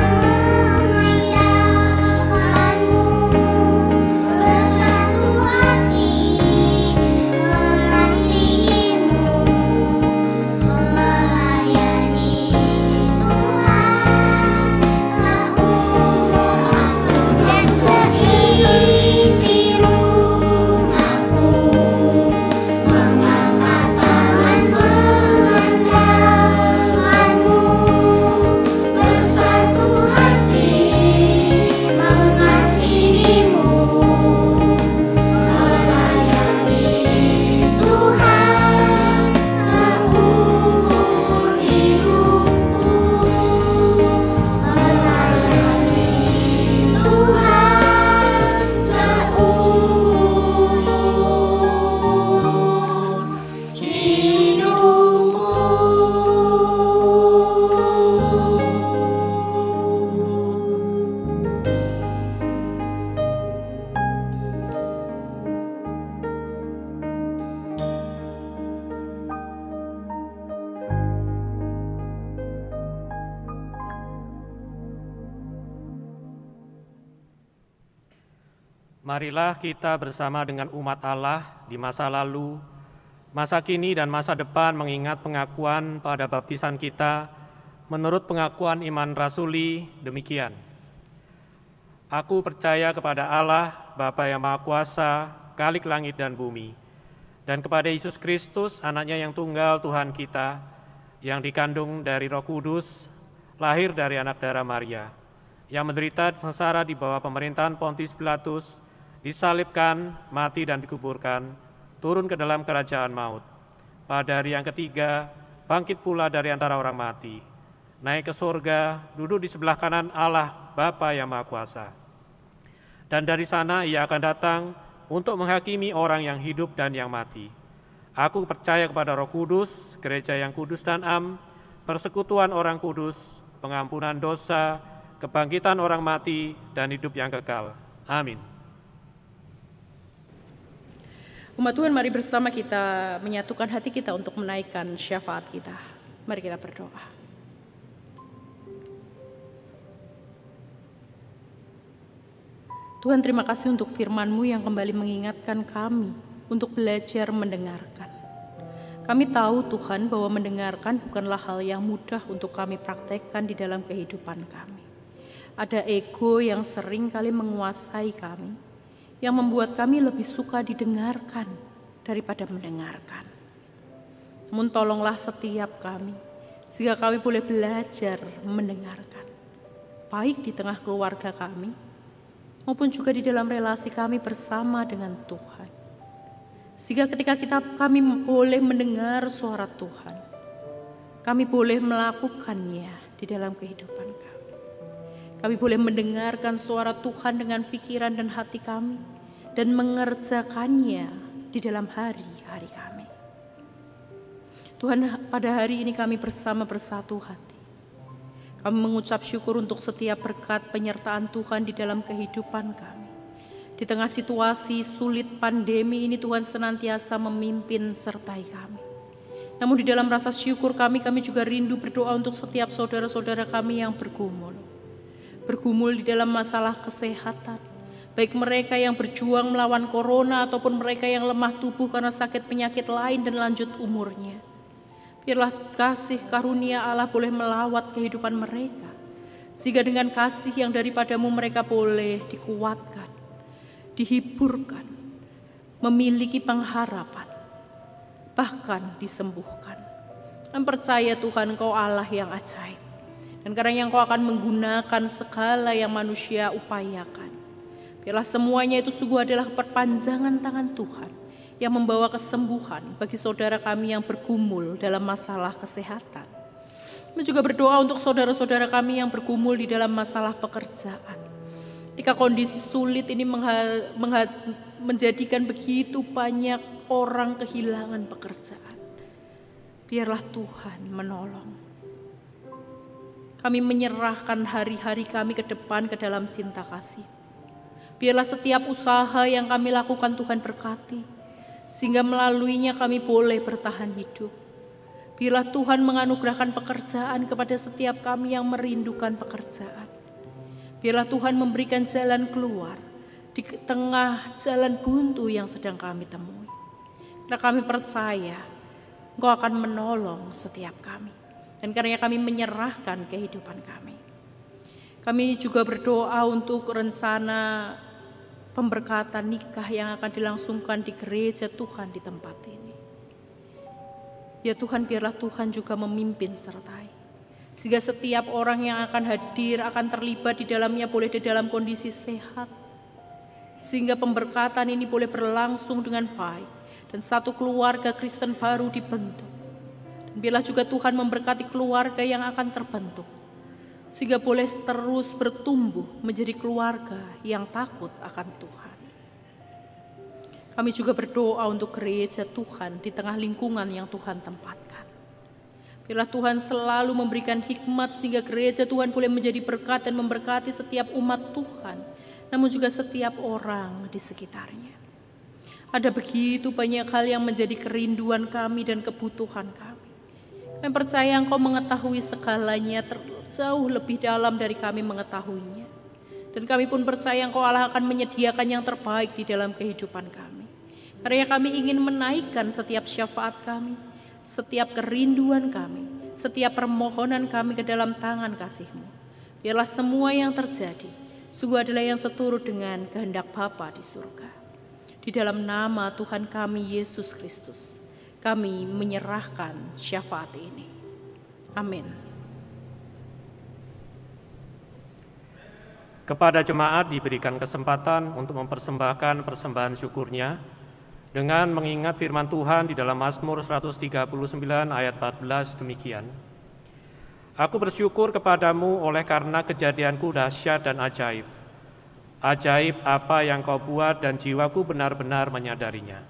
S9: mengandalkanmu, bersatu hati mengasihimu, melayani Tuhan seumur, aku dan seisi rumahku, mengangkat tangan mengandalkanmu, bersatu hati mengasihimu, melayani Tuhan seumur hidupku, melayani Tuhan seumur
S2: Marilah kita bersama dengan umat Allah di masa lalu Masa kini dan masa depan mengingat pengakuan pada baptisan kita menurut pengakuan iman rasuli demikian. Aku percaya kepada Allah, Bapa yang Maha Kuasa, Khalik langit dan bumi, dan kepada Yesus Kristus, anaknya yang tunggal Tuhan kita, yang dikandung dari Roh Kudus, lahir dari anak darah Maria, yang menderita sengsara di bawah pemerintahan Pontius Pilatus, disalibkan, mati dan dikuburkan, turun ke dalam kerajaan maut. Pada hari yang ketiga, bangkit pula dari antara orang mati, naik ke surga, duduk di sebelah kanan Allah, Bapa yang Maha Kuasa. Dan dari sana ia akan datang untuk menghakimi orang yang hidup dan yang mati. Aku percaya kepada Roh Kudus, gereja yang kudus dan am, persekutuan orang kudus, pengampunan dosa, kebangkitan orang mati, dan hidup yang kekal. Amin.
S3: Umat Tuhan, mari bersama kita menyatukan hati kita untuk menaikkan syafaat kita. Mari kita berdoa. Tuhan, terima kasih untuk firman-Mu yang kembali mengingatkan kami untuk belajar mendengarkan. Kami tahu Tuhan bahwa mendengarkan bukanlah hal yang mudah untuk kami praktekkan di dalam kehidupan kami. Ada ego yang sering kali menguasai kami, yang membuat kami lebih suka didengarkan daripada mendengarkan. Namun tolonglah setiap kami, sehingga kami boleh belajar mendengarkan, baik di tengah keluarga kami, maupun juga di dalam relasi kami bersama dengan Tuhan. Sehingga ketika kami boleh mendengar suara Tuhan, kami boleh melakukannya di dalam kehidupan kami. Kami boleh mendengarkan suara Tuhan dengan pikiran dan hati kami, dan mengerjakannya di dalam hari-hari kami. Tuhan, pada hari ini kami bersama bersatu hati. Kami mengucap syukur untuk setiap berkat penyertaan Tuhan di dalam kehidupan kami. Di tengah situasi sulit pandemi ini, Tuhan senantiasa memimpin sertai kami. Namun di dalam rasa syukur kami juga rindu berdoa untuk setiap saudara-saudara kami yang bergumul di dalam masalah kesehatan, baik mereka yang berjuang melawan corona ataupun mereka yang lemah tubuh karena sakit penyakit lain dan lanjut umurnya. Biarlah kasih karunia Allah boleh melawat kehidupan mereka, sehingga dengan kasih yang daripadamu mereka boleh dikuatkan, dihiburkan, memiliki pengharapan, bahkan disembuhkan. Dan percaya Tuhan, Engkau Allah yang ajaib. Dan karena Engkau akan menggunakan segala yang manusia upayakan. Biarlah semuanya itu sungguh adalah perpanjangan tangan Tuhan yang membawa kesembuhan bagi saudara kami yang bergumul dalam masalah kesehatan. Kami juga berdoa untuk saudara-saudara kami yang bergumul di dalam masalah pekerjaan. Ketika kondisi sulit ini menjadikan begitu banyak orang kehilangan pekerjaan, biarlah Tuhan menolong. Kami menyerahkan hari-hari kami ke depan ke dalam cinta kasih. Biarlah setiap usaha yang kami lakukan Tuhan berkati, sehingga melaluinya kami boleh bertahan hidup. Biarlah Tuhan menganugerahkan pekerjaan kepada setiap kami yang merindukan pekerjaan. Biarlah Tuhan memberikan jalan keluar di tengah jalan buntu yang sedang kami temui. Karena kami percaya Engkau akan menolong setiap kami. Dan karena kami menyerahkan kehidupan kami. Kami juga berdoa untuk rencana pemberkatan nikah yang akan dilangsungkan di gereja Tuhan di tempat ini. Ya Tuhan, biarlah Tuhan juga memimpin sertai. Sehingga setiap orang yang akan hadir, akan terlibat di dalamnya boleh di dalam kondisi sehat. Sehingga pemberkatan ini boleh berlangsung dengan baik. Dan satu keluarga Kristen baru dibentuk. Biarlah juga Tuhan memberkati keluarga yang akan terbentuk, sehingga boleh terus bertumbuh menjadi keluarga yang takut akan Tuhan. Kami juga berdoa untuk gereja Tuhan di tengah lingkungan yang Tuhan tempatkan. Biarlah Tuhan selalu memberikan hikmat sehingga gereja Tuhan boleh menjadi berkat dan memberkati setiap umat Tuhan, namun juga setiap orang di sekitarnya. Ada begitu banyak hal yang menjadi kerinduan kami dan kebutuhan kami. Kami percaya Engkau mengetahui segalanya jauh lebih dalam dari kami mengetahuinya. Dan kami pun percaya Engkau Allah akan menyediakan yang terbaik di dalam kehidupan kami. Karena kami ingin menaikkan setiap syafaat kami, setiap kerinduan kami, setiap permohonan kami ke dalam tangan kasih-Mu. Biarlah semua yang terjadi sungguh adalah yang seturut dengan kehendak Bapa di surga. Di dalam nama Tuhan kami Yesus Kristus, kami menyerahkan syafaat ini. Amin.
S2: Kepada jemaat diberikan kesempatan untuk mempersembahkan persembahan syukurnya dengan mengingat firman Tuhan di dalam Mazmur 139 ayat 14 demikian. Aku bersyukur kepadamu oleh karena kejadianku dahsyat dan ajaib. Ajaib apa yang kau buat dan jiwaku benar-benar menyadarinya.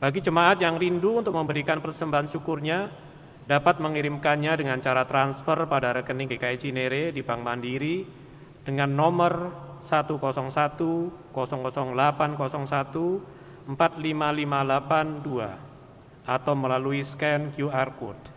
S2: Bagi jemaat yang rindu untuk memberikan persembahan syukurnya, dapat mengirimkannya dengan cara transfer pada rekening GKI Cinere di Bank Mandiri dengan nomor 101 00801 45582 atau melalui scan QR Code.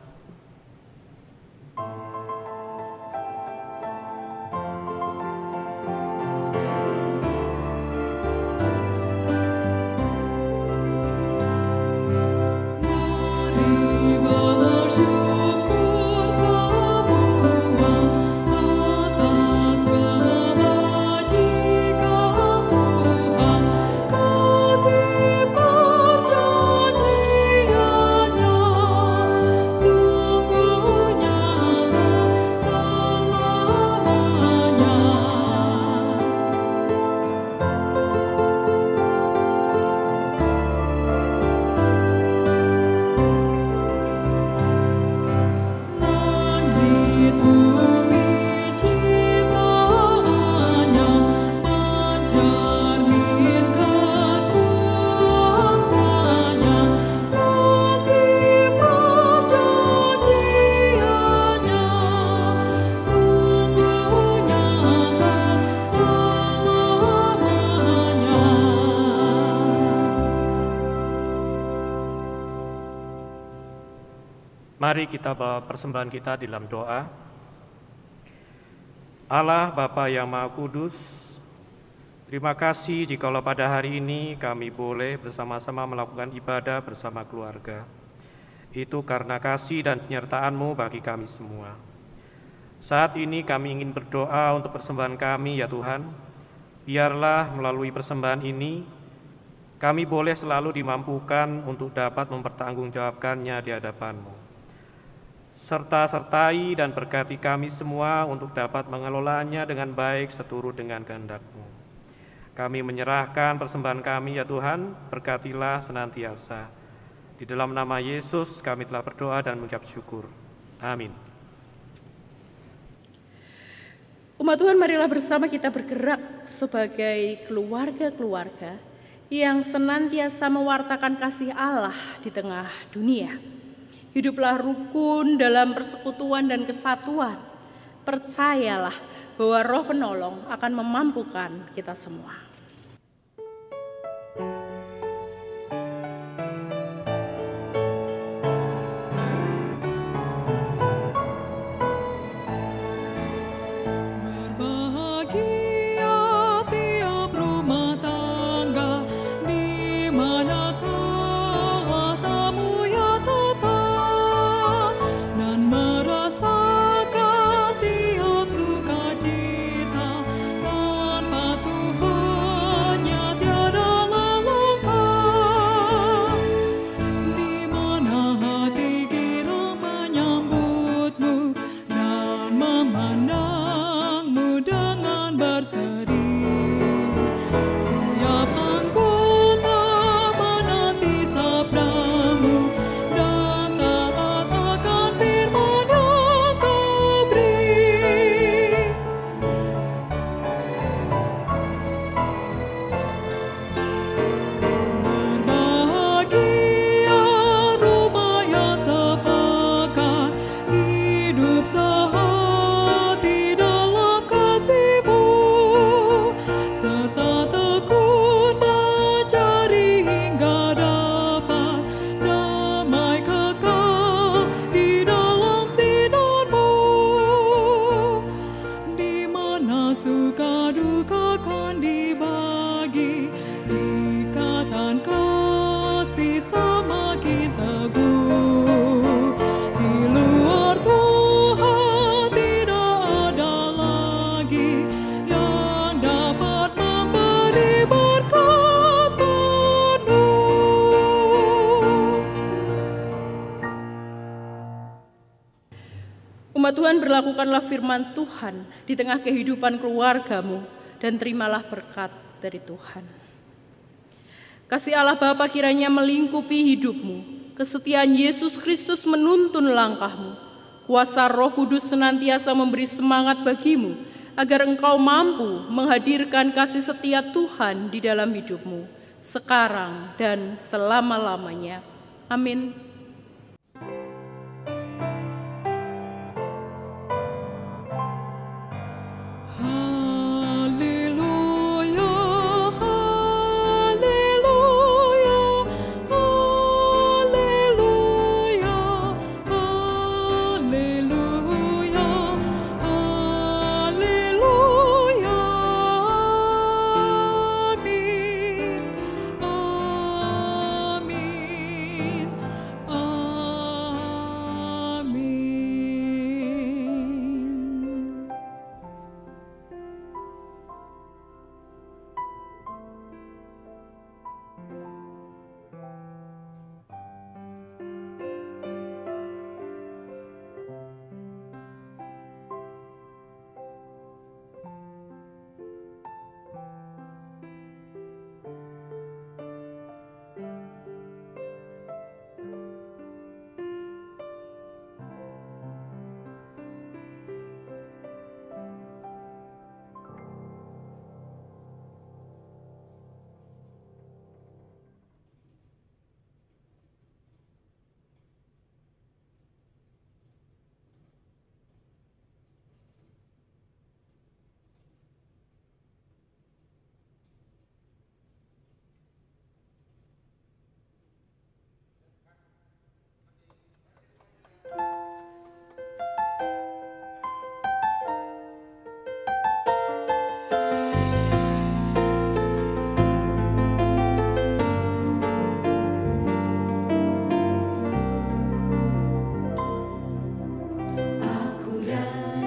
S2: Mari kita bawa persembahan kita dalam doa. Allah Bapa yang Maha Kudus, terima kasih jikalau pada hari ini kami boleh bersama-sama melakukan ibadah bersama keluarga. Itu karena kasih dan penyertaan-Mu bagi kami semua. Saat ini kami ingin berdoa untuk persembahan kami ya Tuhan. Biarlah melalui persembahan ini, kami boleh selalu dimampukan untuk dapat mempertanggungjawabkannya di hadapan-Mu. Sertai dan berkati kami semua untuk dapat mengelolanya dengan baik seturut dengan kehendak-Mu. Kami menyerahkan persembahan kami ya Tuhan, berkatilah senantiasa. Di dalam nama Yesus kami telah berdoa dan mengucap syukur. Amin.
S3: Umat Tuhan, marilah bersama kita bergerak sebagai keluarga-keluarga yang senantiasa mewartakan kasih Allah di tengah dunia. Hiduplah rukun dalam persekutuan dan kesatuan. Percayalah bahwa Roh Penolong akan memampukan kita semua.
S1: Tanpa Tuhan
S3: Umat Tuhan, berlakukanlah firman Tuhan di tengah kehidupan keluargamu dan terimalah berkat dari Tuhan. Kasih Allah Bapa kiranya melingkupi hidupmu, kesetiaan Yesus Kristus menuntun langkahmu, kuasa Roh Kudus senantiasa memberi semangat bagimu, agar engkau mampu menghadirkan kasih setia Tuhan di dalam hidupmu, sekarang dan selama-lamanya. Amin.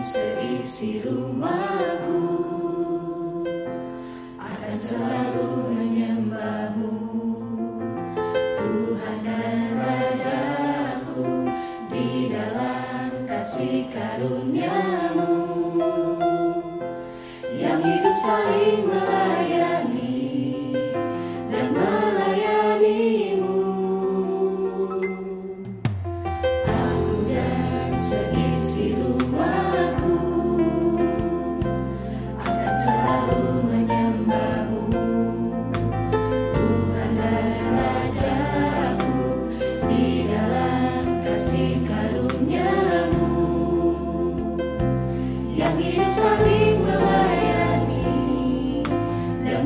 S9: Seisi rumahku akan selalu menyembahmu, Tuhan dan Rajaku, di dalam kasih karunia-Mu yang hidup saling melayani dan melayani-Mu. Aku dan seisi rumah selalu menyembahmu, Tuhan dan Rajaku, di dalam kasih karunia-Mu yang hidup saling melayani dan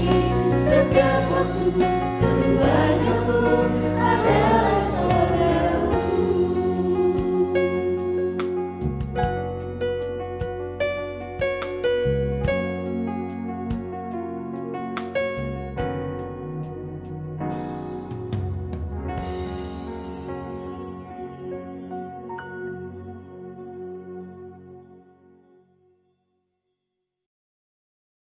S9: kasih